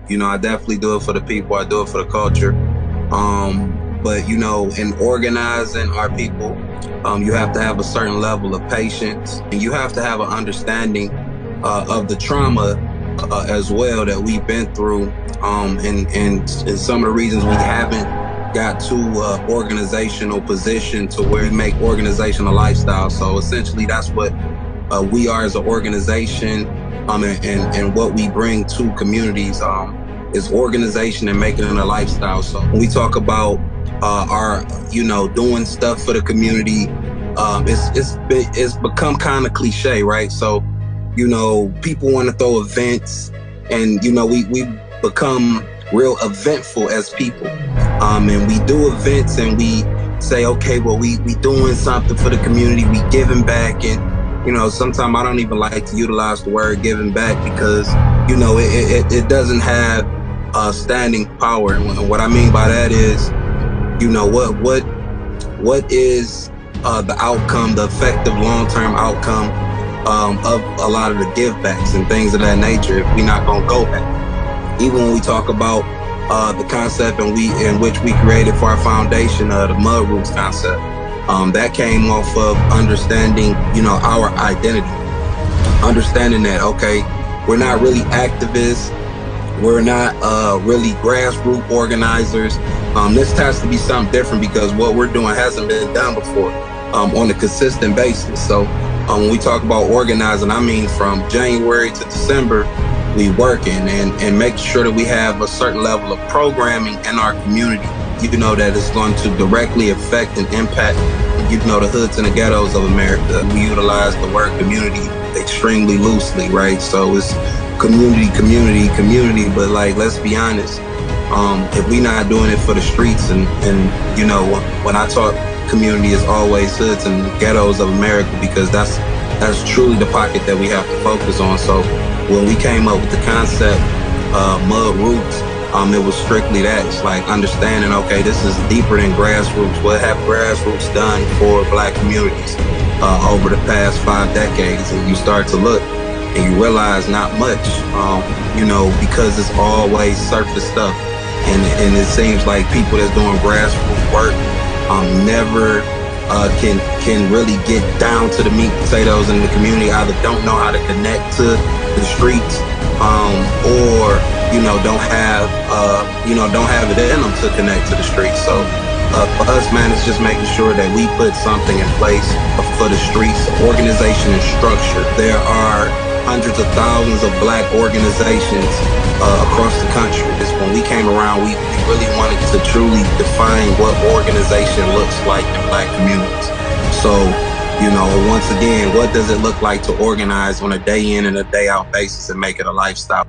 You know, I definitely do it for the people. I do it for the culture. But you know, in organizing our people, you have to have a certain level of patience, and you have to have an understanding of the trauma as well that we've been through, and some of the reasons we haven't got to organizational position to where we make organization a lifestyle. So essentially, that's what we are as an organization, and what we bring to communities is organization and making it a lifestyle. So when we talk about our, you know, doing stuff for the community, it's become kind of cliche, right? So, you know, people want to throw events, and you know, we become real eventful as people, and we do events and we say, okay, well, we doing something for the community, we giving back. And you know, sometimes I don't even like to utilize the word giving back because, you know, it doesn't have standing power. And what I mean by that is, you know, what is the outcome, the effective long-term outcome of a lot of the give backs and things of that nature if we're not gonna go back. Even when we talk about the concept in which we created for our foundation, the Mud Roots concept, that came off of understanding, you know, our identity, understanding that, okay, we're not really activists, we're not really grassroots organizers. This has to be something different because what we're doing hasn't been done before on a consistent basis. So when we talk about organizing, I mean from January to December, we working and making sure that we have a certain level of programming in our community, you know, that is going to directly affect and impact, you know, the hoods and the ghettos of America. We utilize the word community extremely loosely, right? So it's community, but like, let's be honest, if we not doing it for the streets, and you know, when I talk community, is always hoods and ghettos of America, because that's truly the pocket that we have to focus on. So when we came up with the concept Mud Roots, it was strictly that. It's like understanding, okay, this is deeper than grassroots. What have grassroots done for Black communities over the past 5 decades? And you start to look and you realize not much, you know, because it's always surface stuff. And it seems like people that's doing grassroots work never can really get down to the meat and potatoes in the community, either don't know how to connect to the streets, or you know, don't have it in them to connect to the streets. So for us, man, it's just making sure that we put something in place for the streets, organization and structure. There are hundreds of thousands of Black organizations across the country. When we came around, we really wanted to truly define what organization looks like in Black communities. So, you know, once again, what does it look like to organize on a day in and a day out basis and make it a lifestyle?